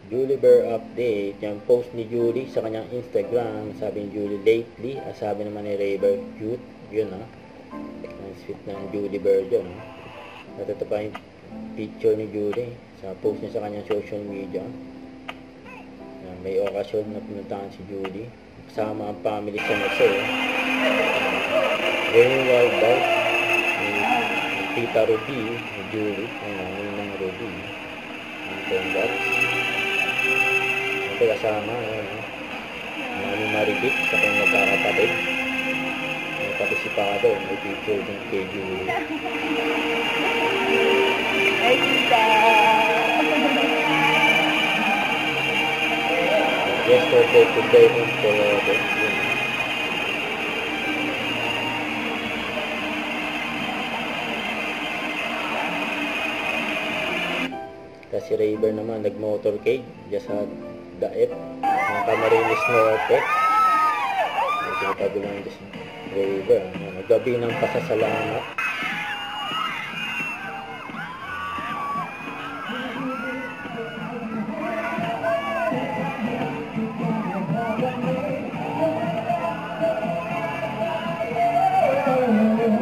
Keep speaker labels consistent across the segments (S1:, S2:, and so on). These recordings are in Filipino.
S1: Julie Bear update. Yung post ni Julie sa kanyang Instagram. Sabi ni Julie lately. Sabi naman ni Rayber cute. Yun ang sweet ng Julie Bear dyan. At ito pa yung picture ni Julie sa post niya sa kanyang social media. May okasyon na pinuntahan si Julie. Kasama ang family sa Mese. Very well done. Tita Ruby, Julie, ang nanay ng Ruby. Ang congrats. Ito kasama, Mami Maribik sa kanyang magkakapatid. May partisipado, may picture din kay Julie.
S2: Ay, tita!
S1: Yesterday, today, and forever. Si Rayber naman nag-motorcade dyan sa Daet ng Camarines Norte. Tinatago lang dyan si Rayber. Naggabi ng pasasalamat.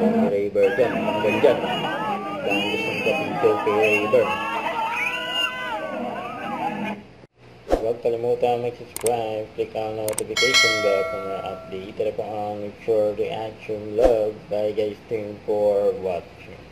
S1: Si Rayber dyan. Hanggang dyan. Dahil gusto ng kapitol kay Rayber. Huwag kalimutan mag-subscribe, click ang notification bell para update. Ito na po ang short reaction vlog. Bye guys, thank you for watching.